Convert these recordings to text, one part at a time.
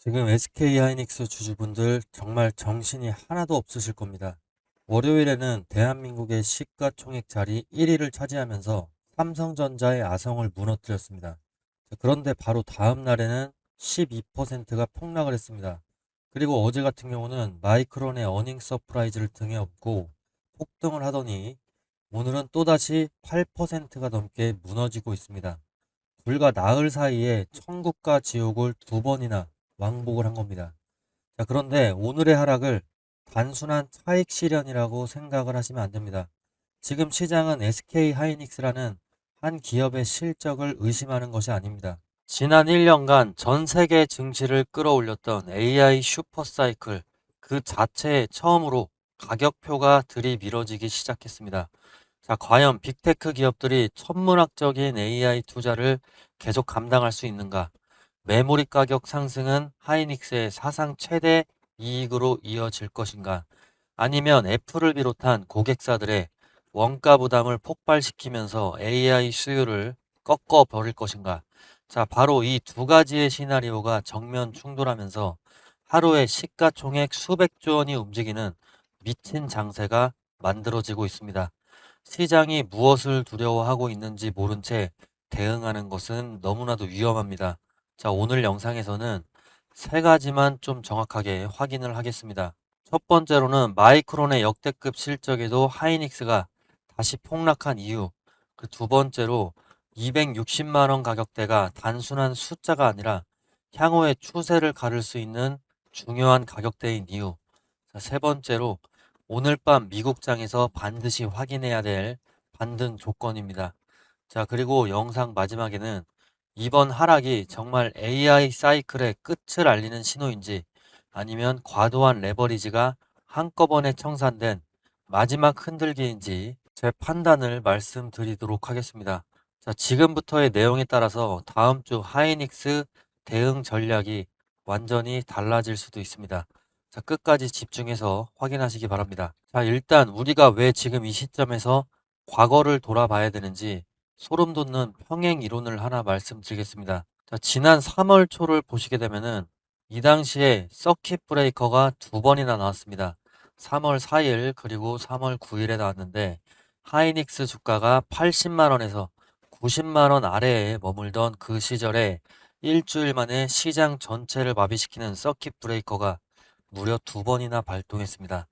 지금 SK 하이닉스 주주분들 정말 정신이 하나도 없으실 겁니다. 월요일에는 대한민국의 시가총액 자리 1위를 차지하면서 삼성전자의 아성을 무너뜨렸습니다. 그런데 바로 다음 날에는 12%가 폭락을 했습니다. 그리고 어제 같은 경우는 마이크론의 어닝 서프라이즈를 등에 업고 폭등을 하더니 오늘은 또다시 8%가 넘게 무너지고 있습니다. 불과 나흘 사이에 천국과 지옥을 두 번이나 왕복을 한 겁니다. 자, 그런데 오늘의 하락을 단순한 차익 실현이라고 생각을 하시면 안 됩니다. 지금 시장은 SK 하이닉스라는 한 기업의 실적을 의심하는 것이 아닙니다. 지난 1년간 전 세계 증시를 끌어올렸던 AI 슈퍼사이클 그 자체에 처음으로 가격표가 들이밀어지기 시작했습니다. 자, 과연 빅테크 기업들이 천문학적인 AI 투자를 계속 감당할 수 있는가? 메모리 가격 상승은 하이닉스의 사상 최대 이익으로 이어질 것인가? 아니면 애플을 비롯한 고객사들의 원가 부담을 폭발시키면서 AI 수요를 꺾어 버릴 것인가? 자, 바로 이 두 가지의 시나리오가 정면 충돌하면서 하루에 시가총액 수백조 원이 움직이는 미친 장세가 만들어지고 있습니다. 시장이 무엇을 두려워하고 있는지 모른 채 대응하는 것은 너무나도 위험합니다. 자, 오늘 영상에서는 세 가지만 좀 정확하게 확인을 하겠습니다. 첫 번째로는 마이크론의 역대급 실적에도 하이닉스가 다시 폭락한 이유. 그 두 번째로 260만 원 가격대가 단순한 숫자가 아니라 향후의 추세를 가를 수 있는 중요한 가격대인 이유. 자, 세 번째로 오늘 밤 미국장에서 반드시 확인해야 될 반등 조건입니다. 자, 그리고 영상 마지막에는 이번 하락이 정말 AI 사이클의 끝을 알리는 신호인지 아니면 과도한 레버리지가 한꺼번에 청산된 마지막 흔들기인지 제 판단을 말씀드리도록 하겠습니다. 자, 지금부터의 내용에 따라서 다음 주 하이닉스 대응 전략이 완전히 달라질 수도 있습니다. 자, 끝까지 집중해서 확인하시기 바랍니다. 자, 일단 우리가 왜 지금 이 시점에서 과거를 돌아봐야 되는지 소름 돋는 평행 이론을 하나 말씀드리겠습니다. 자, 지난 3월 초를 보시게 되면은 이 당시에 서킷 브레이커가 두 번이나 나왔습니다. 3월 4일 그리고 3월 9일에 나왔는데 하이닉스 주가가 80만 원에서 90만 원 아래에 머물던 그 시절에 일주일 만에 시장 전체를 마비시키는 서킷 브레이커가 무려 두 번이나 발동했습니다.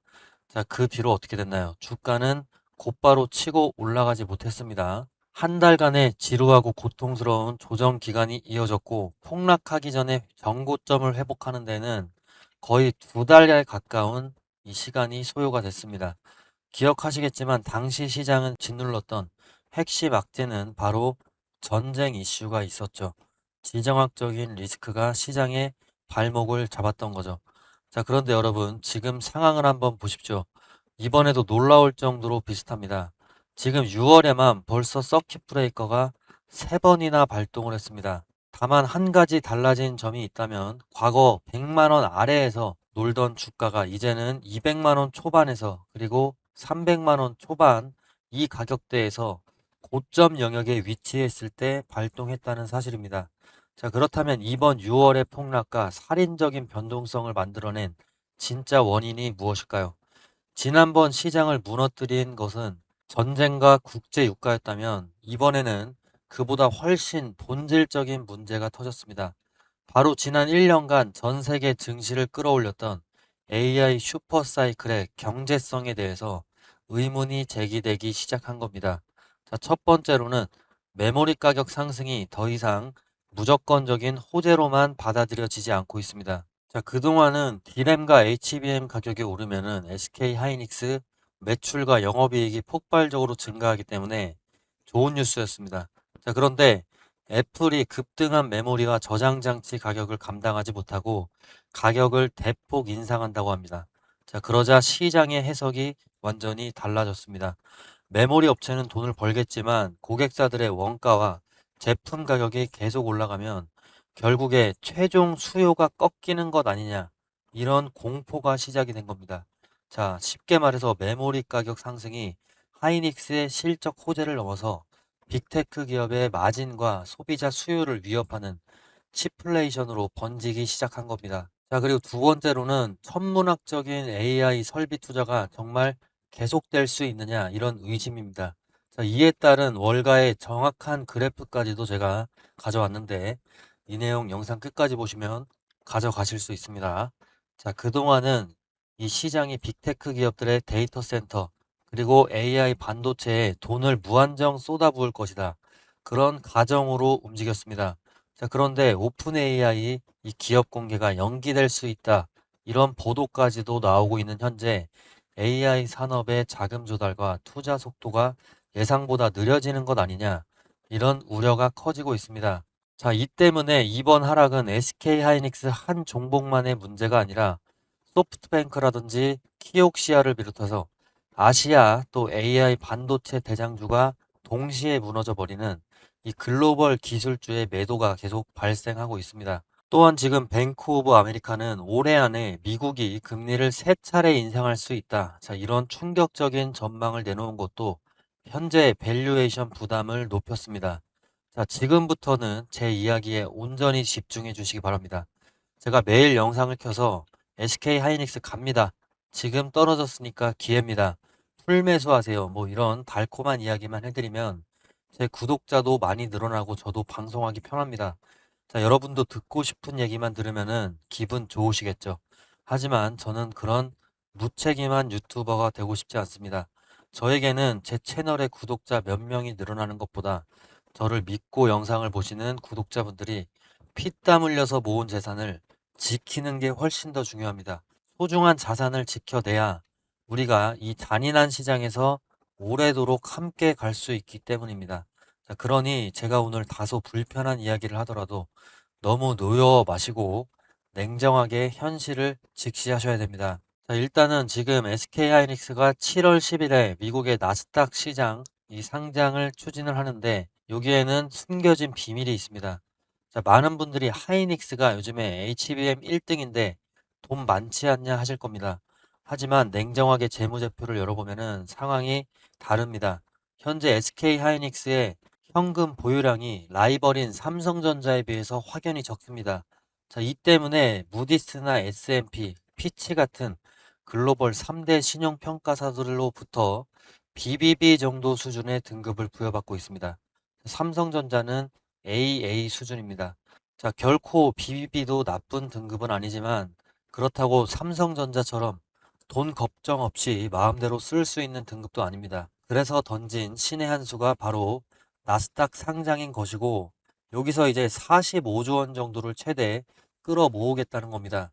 자, 그 뒤로 어떻게 됐나요? 주가는 곧바로 치고 올라가지 못했습니다. 한 달간의 지루하고 고통스러운 조정 기간이 이어졌고 폭락하기 전에 정고점을 회복하는 데는 거의 두 달에 가까운 이 시간이 소요가 됐습니다. 기억하시겠지만 당시 시장은 짓눌렀던 핵심 악재는 바로 전쟁 이슈가 있었죠. 지정학적인 리스크가 시장의 발목을 잡았던 거죠. 자, 그런데 여러분, 지금 상황을 한번 보십시오. 이번에도 놀라울 정도로 비슷합니다. 지금 6월에만 벌써 서킷 브레이커가 3번이나 발동을 했습니다. 다만 한 가지 달라진 점이 있다면 과거 100만 원 아래에서 놀던 주가가 이제는 200만 원 초반에서 그리고 300만 원 초반 이 가격대에서 고점 영역에 위치했을 때 발동했다는 사실입니다. 자, 그렇다면 이번 6월의 폭락과 살인적인 변동성을 만들어낸 진짜 원인이 무엇일까요? 지난번 시장을 무너뜨린 것은 전쟁과 국제 유가였다면 이번에는 그보다 훨씬 본질적인 문제가 터졌습니다. 바로 지난 1년간 전 세계 증시를 끌어올렸던 AI 슈퍼사이클의 경제성에 대해서 의문이 제기되기 시작한 겁니다. 자, 첫 번째로는 메모리 가격 상승이 더 이상 무조건적인 호재로만 받아들여지지 않고 있습니다. 자, 그동안은 D램과 HBM 가격이 오르면은 SK 하이닉스 매출과 영업이익이 폭발적으로 증가하기 때문에 좋은 뉴스였습니다. 자, 그런데 애플이 급등한 메모리와 저장 장치 가격을 감당하지 못하고 가격을 대폭 인상한다고 합니다. 자, 그러자 시장의 해석이 완전히 달라졌습니다. 메모리 업체는 돈을 벌겠지만 고객사들의 원가와 제품 가격이 계속 올라가면 결국에 최종 수요가 꺾이는 것 아니냐, 이런 공포가 시작이 된 겁니다. 자, 쉽게 말해서 메모리 가격 상승이 하이닉스의 실적 호재를 넘어서 빅테크 기업의 마진과 소비자 수요를 위협하는 시플레이션으로 번지기 시작한 겁니다. 자, 그리고 두 번째로는 천문학적인 AI 설비 투자가 정말 계속될 수 있느냐 이런 의심입니다. 자, 이에 따른 월가의 정확한 그래프까지도 제가 가져왔는데 이 내용 영상 끝까지 보시면 가져가실 수 있습니다. 자, 그동안은 이 시장이 빅테크 기업들의 데이터 센터 그리고 AI 반도체에 돈을 무한정 쏟아부을 것이다. 그런 가정으로 움직였습니다. 자, 그런데 오픈 AI 이 기업 공개가 연기될 수 있다. 이런 보도까지도 나오고 있는 현재 AI 산업의 자금 조달과 투자 속도가 예상보다 느려지는 것 아니냐. 이런 우려가 커지고 있습니다. 자, 이 때문에 이번 하락은 SK 하이닉스 한 종목만의 문제가 아니라 소프트뱅크라든지 키옥시아를 비롯해서 아시아 또 AI 반도체 대장주가 동시에 무너져 버리는 이 글로벌 기술주의 매도가 계속 발생하고 있습니다. 또한 지금 뱅크 오브 아메리카는 올해 안에 미국이 금리를 3차례 인상할 수 있다. 자, 이런 충격적인 전망을 내놓은 것도 현재 밸류에이션 부담을 높였습니다. 자, 지금부터는 제 이야기에 온전히 집중해 주시기 바랍니다. 제가 매일 영상을 켜서 SK 하이닉스 갑니다. 지금 떨어졌으니까 기회입니다. 풀매수하세요. 뭐 이런 달콤한 이야기만 해드리면 제 구독자도 많이 늘어나고 저도 방송하기 편합니다. 자, 여러분도 듣고 싶은 얘기만 들으면은 기분 좋으시겠죠? 하지만 저는 그런 무책임한 유튜버가 되고 싶지 않습니다. 저에게는 제 채널의 구독자 몇 명이 늘어나는 것보다 저를 믿고 영상을 보시는 구독자분들이 피땀 흘려서 모은 재산을 지키는 게 훨씬 더 중요합니다. 소중한 자산을 지켜내야 우리가 이 잔인한 시장에서 오래도록 함께 갈 수 있기 때문입니다. 자, 그러니 제가 오늘 다소 불편한 이야기를 하더라도 너무 놓여 마시고 냉정하게 현실을 직시하셔야 됩니다. 자, 일단은 지금 SK하이닉스가 7월 10일에 미국의 나스닥 시장 이 상장을 추진을 하는데 여기에는 숨겨진 비밀이 있습니다. 자, 많은 분들이 하이닉스가 요즘에 HBM 1등인데 돈 많지 않냐 하실 겁니다. 하지만 냉정하게 재무제표를 열어보면은 상황이 다릅니다. 현재 SK 하이닉스의 현금 보유량이 라이벌인 삼성전자에 비해서 확연히 적습니다. 자, 이 때문에 무디스나 S&P, 피치 같은 글로벌 3대 신용평가사들로부터 BBB 정도 수준의 등급을 부여받고 있습니다. 삼성전자는 AA 수준입니다. 자, 결코 BBB도 나쁜 등급은 아니지만 그렇다고 삼성전자처럼 돈 걱정 없이 마음대로 쓸 수 있는 등급도 아닙니다. 그래서 던진 신의 한 수가 바로 나스닥 상장인 것이고 여기서 이제 45조 원 정도를 최대 끌어 모으겠다는 겁니다.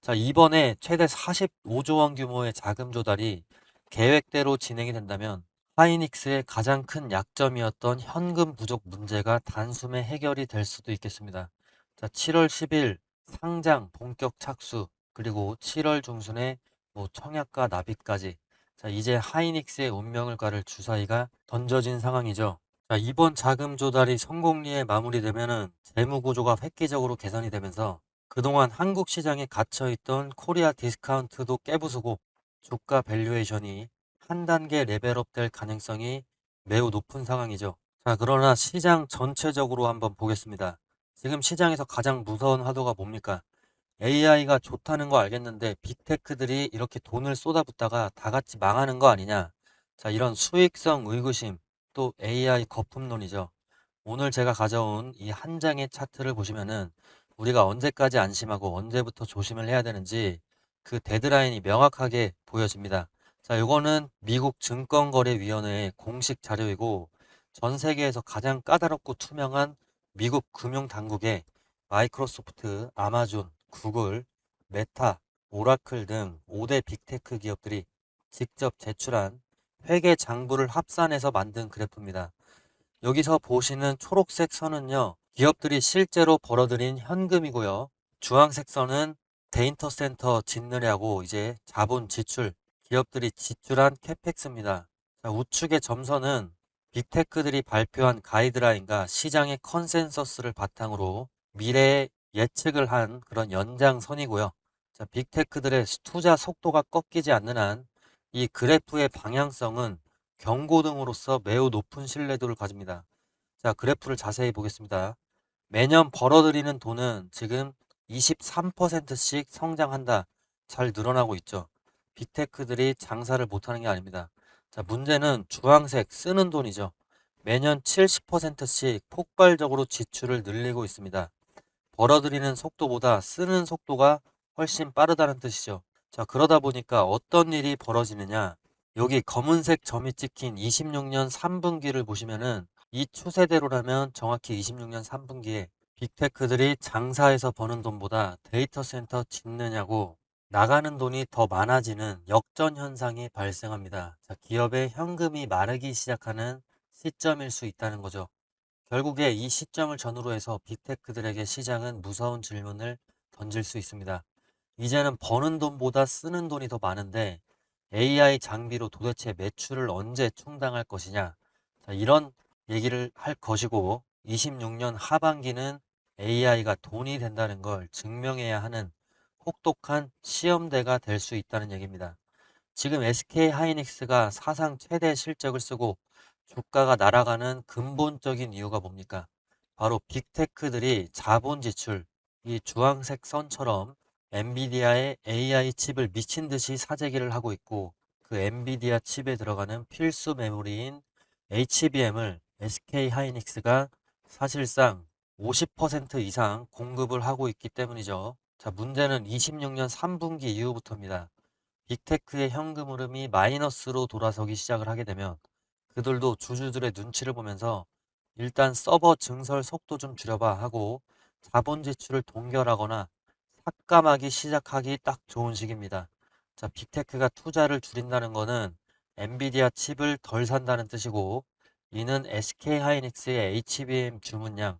자, 이번에 최대 45조 원 규모의 자금 조달이 계획대로 진행이 된다면 하이닉스의 가장 큰 약점이었던 현금 부족 문제가 단숨에 해결이 될 수도 있겠습니다. 자, 7월 10일 상장 본격 착수 그리고 7월 중순에 뭐 청약과 납입까지 자, 이제 하이닉스의 운명을 가를 주사위가 던져진 상황이죠. 자, 이번 자금 조달이 성공리에 마무리되면은 재무 구조가 획기적으로 개선이 되면서 그동안 한국 시장에 갇혀있던 코리아 디스카운트도 깨부수고 주가 밸류에이션이 한 단계 레벨업 될 가능성이 매우 높은 상황이죠. 자, 그러나 시장 전체적으로 한번 보겠습니다. 지금 시장에서 가장 무서운 화두가 뭡니까? AI가 좋다는 거 알겠는데 빅테크들이 이렇게 돈을 쏟아붓다가 다 같이 망하는 거 아니냐? 자, 이런 수익성 의구심 또 AI 거품론이죠. 오늘 제가 가져온 이 한 장의 차트를 보시면은 우리가 언제까지 안심하고 언제부터 조심을 해야 되는지 그 데드라인이 명확하게 보여집니다. 자, 요거는 미국 증권거래위원회의 공식 자료이고 전 세계에서 가장 까다롭고 투명한 미국 금융당국의 마이크로소프트, 아마존, 구글, 메타, 오라클 등 5대 빅테크 기업들이 직접 제출한 회계 장부를 합산해서 만든 그래프입니다. 여기서 보시는 초록색 선은요, 기업들이 실제로 벌어들인 현금이고요. 주황색 선은 데이터 센터 짓느냐고 이제 자본 지출, 기업들이 지출한 캐펙스입니다. 자, 우측의 점선은 빅테크들이 발표한 가이드라인과 시장의 컨센서스를 바탕으로 미래의 예측을 한 그런 연장선이고요. 자, 빅테크들의 투자 속도가 꺾이지 않는 한 이 그래프의 방향성은 경고등으로서 매우 높은 신뢰도를 가집니다. 자, 그래프를 자세히 보겠습니다. 매년 벌어들이는 돈은 지금 23%씩 성장한다. 잘 늘어나고 있죠. 빅테크들이 장사를 못하는 게 아닙니다. 자, 문제는 주황색 쓰는 돈이죠. 매년 70%씩 폭발적으로 지출을 늘리고 있습니다. 벌어들이는 속도보다 쓰는 속도가 훨씬 빠르다는 뜻이죠. 자, 그러다 보니까 어떤 일이 벌어지느냐. 여기 검은색 점이 찍힌 26년 3분기를 보시면은 이 추세대로라면 정확히 26년 3분기에 빅테크들이 장사에서 버는 돈보다 데이터 센터 짓느냐고 나가는 돈이 더 많아지는 역전 현상이 발생합니다. 자, 기업의 현금이 마르기 시작하는 시점일 수 있다는 거죠. 결국에 이 시점을 전후로 해서 빅테크들에게 시장은 무서운 질문을 던질 수 있습니다. 이제는 버는 돈보다 쓰는 돈이 더 많은데 AI 장비로 도대체 매출을 언제 충당할 것이냐. 자, 이런 얘기를 할 것이고 26년 하반기는 AI가 돈이 된다는 걸 증명해야 하는 혹독한 시험대가 될 수 있다는 얘기입니다. 지금 SK 하이닉스가 사상 최대 실적을 쓰고 주가가 날아가는 근본적인 이유가 뭡니까? 바로 빅테크들이 자본 지출, 이 주황색 선처럼 엔비디아의 AI 칩을 미친 듯이 사재기를 하고 있고 그 엔비디아 칩에 들어가는 필수 메모리인 HBM을 SK 하이닉스가 사실상 50% 이상 공급을 하고 있기 때문이죠. 자, 문제는 26년 3분기 이후부터입니다. 빅테크의 현금 흐름이 마이너스로 돌아서기 시작을 하게 되면 그들도 주주들의 눈치를 보면서 일단 서버 증설 속도 좀 줄여봐 하고 자본 지출을 동결하거나 삭감하기 시작하기 딱 좋은 시기입니다. 자, 빅테크가 투자를 줄인다는 거는 엔비디아 칩을 덜 산다는 뜻이고 이는 SK 하이닉스의 HBM 주문량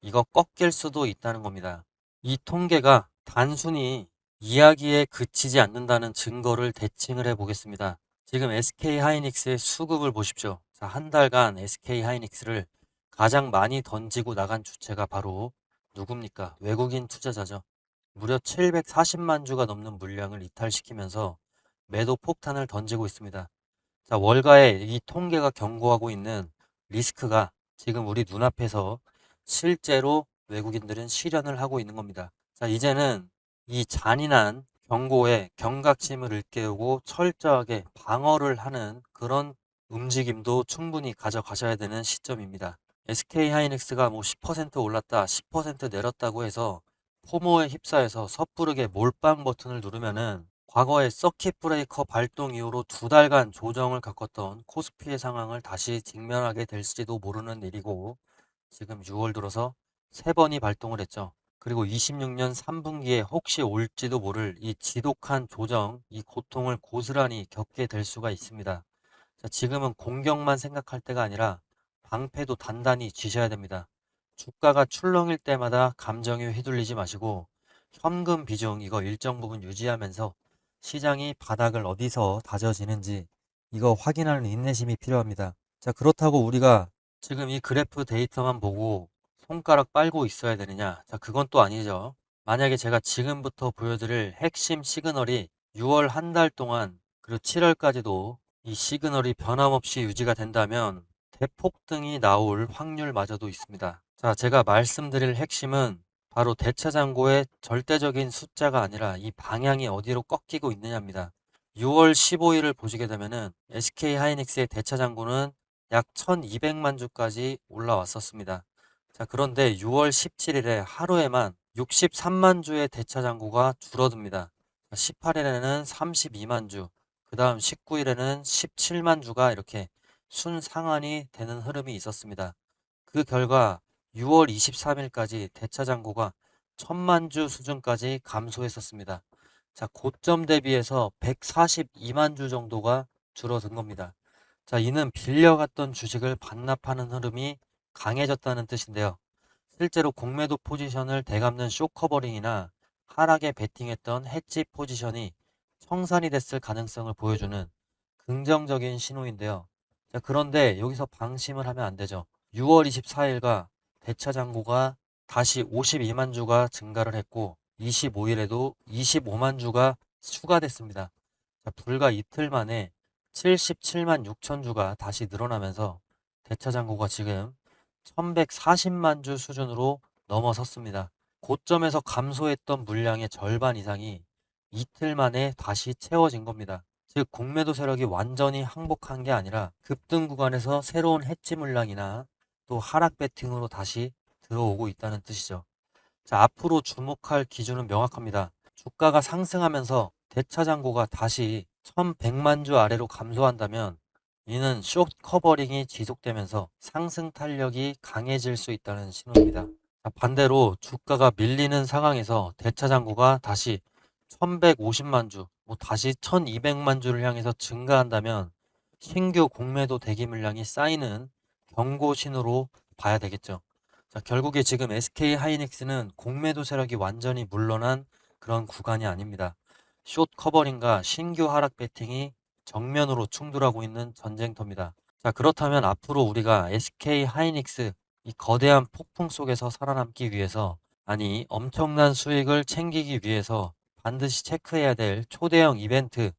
이거 꺾일 수도 있다는 겁니다. 이 통계가 단순히 이야기에 그치지 않는다는 증거를 대칭을 해 보겠습니다. 지금 SK 하이닉스의 수급을 보십시오. 자, 한 달간 SK 하이닉스를 가장 많이 던지고 나간 주체가 바로 누굽니까? 외국인 투자자죠. 무려 740만 주가 넘는 물량을 이탈시키면서 매도 폭탄을 던지고 있습니다. 자, 월가에 이 통계가 경고하고 있는 리스크가 지금 우리 눈앞에서 실제로 외국인들은 실현을 하고 있는 겁니다. 자, 이제는 이 잔인한 경고에 경각심을 일깨우고 철저하게 방어를 하는 그런 움직임도 충분히 가져가셔야 되는 시점입니다. SK 하이닉스가 뭐 10% 올랐다, 10% 내렸다고 해서 포모에 휩싸여서 섣부르게 몰빵 버튼을 누르면은 과거에 서킷 브레이커 발동 이후로 2달간 조정을 겪었던 코스피의 상황을 다시 직면하게 될지도 모르는 일이고 지금 6월 들어서 3번이 발동을 했죠. 그리고 26년 3분기에 혹시 올지도 모를 이 지독한 조정, 이 고통을 고스란히 겪게 될 수가 있습니다. 자, 지금은 공격만 생각할 때가 아니라 방패도 단단히 쥐셔야 됩니다. 주가가 출렁일 때마다 감정에 휘둘리지 마시고 현금 비중 이거 일정 부분 유지하면서 시장이 바닥을 어디서 다져지는지 이거 확인하는 인내심이 필요합니다. 자, 그렇다고 우리가 지금 이 그래프 데이터만 보고 손가락 빨고 있어야 되느냐? 자, 그건 또 아니죠. 만약에 제가 지금부터 보여드릴 핵심 시그널이 6월 한 달 동안 그리고 7월까지도 이 시그널이 변함없이 유지가 된다면 대폭등이 나올 확률마저도 있습니다. 자, 제가 말씀드릴 핵심은 바로 대차장고의 절대적인 숫자가 아니라 이 방향이 어디로 꺾이고 있느냐입니다. 6월 15일을 보시게 되면은 SK 하이닉스의 대차장고는 약 1200만 주까지 올라왔었습니다. 자, 그런데 6월 17일에 하루에만 63만 주의 대차장고가 줄어듭니다. 18일에는 32만 주, 그 다음 19일에는 17만 주가 이렇게 순상한이 되는 흐름이 있었습니다. 그 결과 6월 23일까지 대차장고가 1000만 주 수준까지 감소했었습니다. 자, 고점 대비해서 142만 주 정도가 줄어든 겁니다. 자, 이는 빌려갔던 주식을 반납하는 흐름이 강해졌다는 뜻인데요. 실제로 공매도 포지션을 되갚는 쇼커버링이나 하락에 베팅했던 해지 포지션이 청산이 됐을 가능성을 보여주는 긍정적인 신호인데요. 자, 그런데 여기서 방심을 하면 안 되죠. 6월 24일과 대차장고가 다시 52만 주가 증가를 했고 25일에도 25만 주가 추가됐습니다. 자, 불과 이틀 만에 77만 6천 주가 다시 늘어나면서 대차장고가 지금 1140만 주 수준으로 넘어섰습니다. 고점에서 감소했던 물량의 절반 이상이 이틀 만에 다시 채워진 겁니다. 즉 공매도 세력이 완전히 항복한 게 아니라 급등 구간에서 새로운 해지 물량이나 또 하락 배팅으로 다시 들어오고 있다는 뜻이죠. 자, 앞으로 주목할 기준은 명확합니다. 주가가 상승하면서 대차장고가 다시 1100만 주 아래로 감소한다면 이는 숏 커버링이 지속되면서 상승 탄력이 강해질 수 있다는 신호입니다. 자, 반대로 주가가 밀리는 상황에서 대차장고가 다시 1150만 주, 다시 1200만 주를 향해서 증가한다면 신규 공매도 대기 물량이 쌓이는 경고 신호로 봐야 되겠죠. 자, 결국에 지금 SK 하이닉스는 공매도 세력이 완전히 물러난 그런 구간이 아닙니다. 숏 커버링과 신규 하락 배팅이 정면으로 충돌하고 있는 전쟁터입니다. 자, 그렇다면 앞으로 우리가 SK 하이닉스 이 거대한 폭풍 속에서 살아남기 위해서, 아니 엄청난 수익을 챙기기 위해서 반드시 체크해야 될 초대형 이벤트,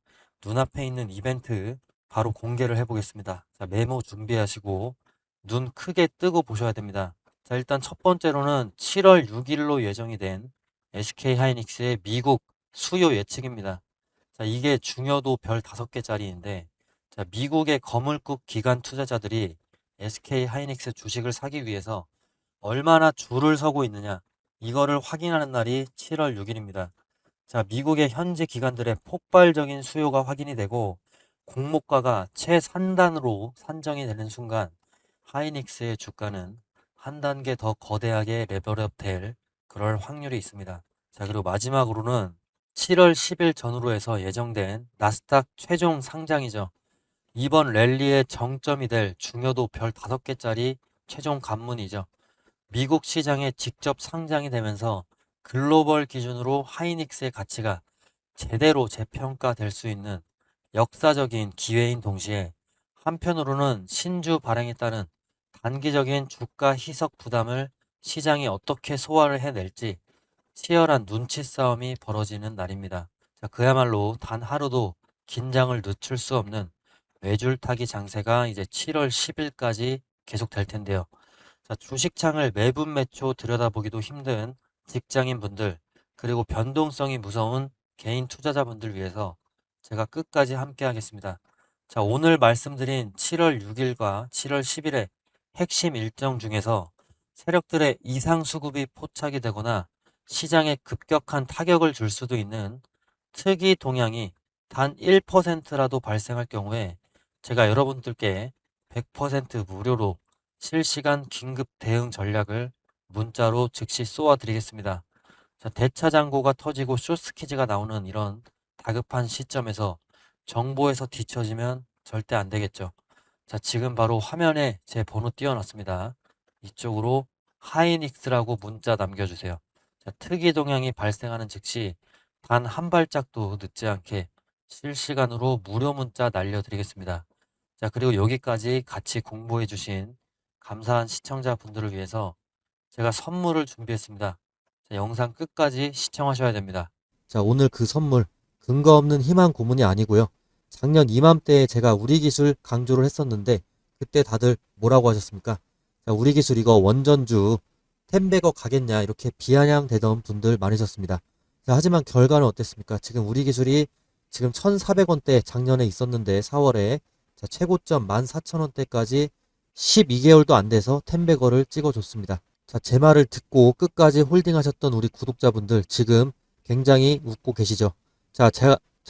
눈앞에 있는 이벤트 바로 공개를 해보겠습니다. 자, 메모 준비하시고 눈 크게 뜨고 보셔야 됩니다. 자, 일단 첫 번째로는 7월 6일로 예정이 된 SK 하이닉스의 미국 수요 예측입니다. 자, 이게 중요도 별 5개짜리인데, 자, 미국의 거물급 기관 투자자들이 SK 하이닉스 주식을 사기 위해서 얼마나 줄을 서고 있느냐, 이거를 확인하는 날이 7월 6일입니다. 자, 미국의 현지 기관들의 폭발적인 수요가 확인이 되고 공모가가 최상단으로 산정이 되는 순간 하이닉스의 주가는 한 단계 더 거대하게 레벨업 될 그럴 확률이 있습니다. 자, 그리고 마지막으로는 7월 10일 전후로 해서 예정된 나스닥 최종 상장이죠. 이번 랠리의 정점이 될 중요도 별 5개짜리 최종 관문이죠. 미국 시장에 직접 상장이 되면서 글로벌 기준으로 하이닉스의 가치가 제대로 재평가될 수 있는 역사적인 기회인 동시에 한편으로는 신주 발행에 따른 단기적인 주가 희석 부담을 시장이 어떻게 소화를 해낼지 치열한 눈치 싸움이 벌어지는 날입니다. 자, 그야말로 단 하루도 긴장을 늦출 수 없는 외줄타기 장세가 이제 7월 10일까지 계속될 텐데요. 자, 주식창을 매분 매초 들여다보기도 힘든 직장인 분들, 그리고 변동성이 무서운 개인 투자자분들 위해서 제가 끝까지 함께 하겠습니다. 자, 오늘 말씀드린 7월 6일과 7월 10일의 핵심 일정 중에서 세력들의 이상 수급이 포착이 되거나 시장에 급격한 타격을 줄 수도 있는 특이 동향이 단 1%라도 발생할 경우에 제가 여러분들께 100% 무료로 실시간 긴급 대응 전략을 문자로 즉시 쏘아 드리겠습니다. 자, 대차장고가 터지고 숏스키즈가 나오는 이런 다급한 시점에서 정보에서 뒤처지면 절대 안 되겠죠. 자, 지금 바로 화면에 제 번호 띄워놨습니다. 이쪽으로 하이닉스라고 문자 남겨주세요. 자, 특이 동향이 발생하는 즉시 단 한 발짝도 늦지 않게 실시간으로 무료 문자 날려드리겠습니다. 자, 그리고 여기까지 같이 공부해주신 감사한 시청자분들을 위해서 제가 선물을 준비했습니다. 자, 영상 끝까지 시청하셔야 됩니다. 자, 오늘 그 선물 근거 없는 희망 고문이 아니고요. 작년 이맘때에 제가 우리 기술 강조를 했었는데 그때 다들 뭐라고 하셨습니까? 자, 우리 기술 이거 원전주 10백억 가겠냐 이렇게 비아냥대던 분들 많으셨습니다. 자, 하지만 결과는 어땠습니까? 지금 우리 기술이 지금 1,400원대 작년에 있었는데 4월에 자, 최고점 14,000원대까지 12개월도 안 돼서 10백억을 찍어줬습니다. 자, 제 말을 듣고 끝까지 홀딩하셨던 우리 구독자분들 지금 굉장히 웃고 계시죠? 자,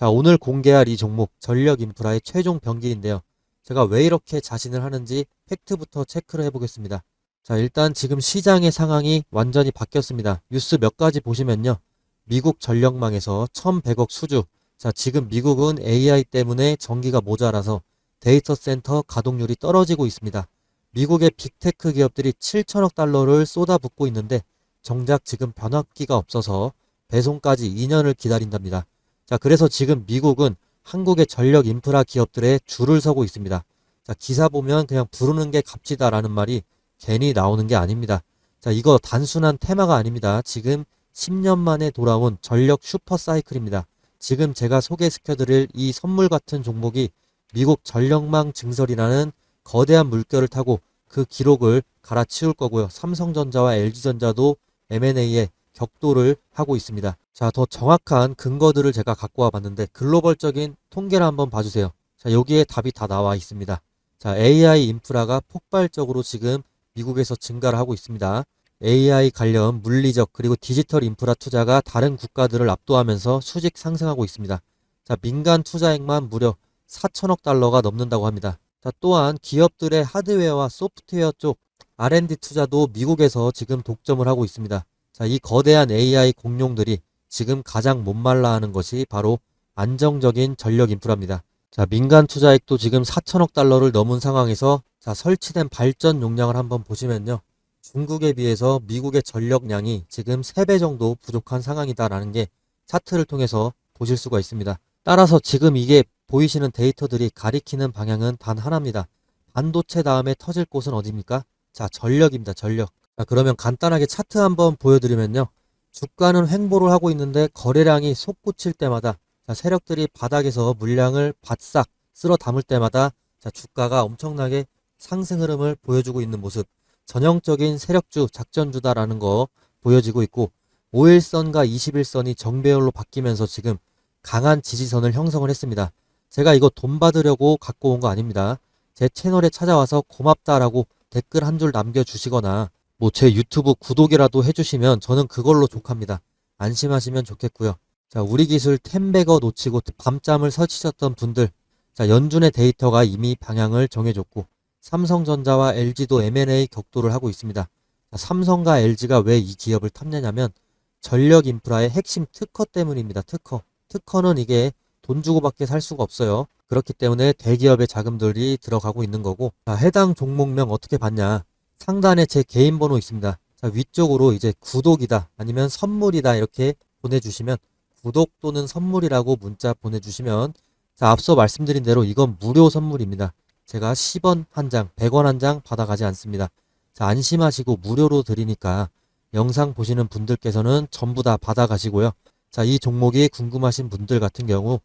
오늘 공개할 이 종목 전력 인프라의 최종 병기인데요. 제가 왜 이렇게 자신을 하는지 팩트부터 체크를 해보겠습니다. 자, 일단 지금 시장의 상황이 완전히 바뀌었습니다. 뉴스 몇 가지 보시면요. 미국 전력망에서 1,100억 수주. 자, 지금 미국은 AI 때문에 전기가 모자라서 데이터 센터 가동률이 떨어지고 있습니다. 미국의 빅테크 기업들이 7천억 달러를 쏟아붓고 있는데 정작 지금 변압기가 없어서 배송까지 2년을 기다린답니다. 자, 그래서 지금 미국은 한국의 전력 인프라 기업들의 줄을 서고 있습니다. 자, 기사 보면 그냥 부르는 게 값지다라는 말이 괜히 나오는 게 아닙니다. 자, 이거 단순한 테마가 아닙니다. 지금 10년 만에 돌아온 전력 슈퍼 사이클입니다. 지금 제가 소개시켜드릴 이 선물 같은 종목이 미국 전력망 증설이라는 거대한 물결을 타고 그 기록을 갈아치울 거고요. 삼성전자와 LG전자도 M&A의 격도를 하고 있습니다. 자, 더 정확한 근거들을 제가 갖고 와봤는데 글로벌적인 통계를 한번 봐주세요. 자, 여기에 답이 다 나와 있습니다. 자, AI 인프라가 폭발적으로 지금 미국에서 증가를 하고 있습니다. AI 관련 물리적 그리고 디지털 인프라 투자가 다른 국가들을 압도하면서 수직 상승하고 있습니다. 자, 민간 투자액만 무려 4천억 달러가 넘는다고 합니다. 자, 또한 기업들의 하드웨어와 소프트웨어 쪽 R&D 투자도 미국에서 지금 독점을 하고 있습니다. 자, 이 거대한 AI 공룡들이 지금 가장 못말라하는 것이 바로 안정적인 전력 인프라입니다. 자, 민간 투자액도 지금 4천억 달러를 넘은 상황에서 자, 설치된 발전 용량을 한번 보시면요. 중국에 비해서 미국의 전력량이 지금 3배 정도 부족한 상황이다라는 게 차트를 통해서 보실 수가 있습니다. 따라서 지금 이게 보이시는 데이터들이 가리키는 방향은 단 하나입니다. 반도체 다음에 터질 곳은 어디입니까? 자, 전력입니다. 전력. 자, 그러면 간단하게 차트 한번 보여드리면요. 주가는 횡보를 하고 있는데 거래량이 솟구칠 때마다 자, 세력들이 바닥에서 물량을 바싹 쓸어 담을 때마다 자, 주가가 엄청나게 상승 흐름을 보여주고 있는 모습. 전형적인 세력주, 작전주다라는 거 보여지고 있고 5일선과 21선이 정배열로 바뀌면서 지금 강한 지지선을 형성을 했습니다. 제가 이거 돈 받으려고 갖고 온 거 아닙니다. 제 채널에 찾아와서 고맙다라고 댓글 한 줄 남겨주시거나 뭐 제 유튜브 구독이라도 해주시면 저는 그걸로 족합니다. 안심하시면 좋겠고요. 자, 우리 기술 템베거 놓치고 밤잠을 설치셨던 분들, 자, 연준의 데이터가 이미 방향을 정해줬고 삼성전자와 LG도 M&A 격도를 하고 있습니다. 자, 삼성과 LG가 왜 이 기업을 탐내냐면 전력 인프라의 핵심 특허 때문입니다. 특허. 특허는 이게 돈 주고밖에 살 수가 없어요. 그렇기 때문에 대기업의 자금들이 들어가고 있는 거고 자, 해당 종목명 어떻게 봤냐. 상단에 제 개인 번호 있습니다. 자, 위쪽으로 이제 구독이다 아니면 선물이다 이렇게 보내주시면 구독 또는 선물이라고 문자 보내주시면 자, 앞서 말씀드린 대로 이건 무료 선물입니다. 제가 10원 한 장, 100원 한 장 받아가지 않습니다. 자, 안심하시고 무료로 드리니까 영상 보시는 분들께서는 전부 다 받아가시고요. 자, 이 종목이 궁금하신 분들 같은 경우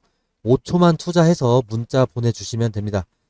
5초만 투자해서 문자 보내주시면 됩니다.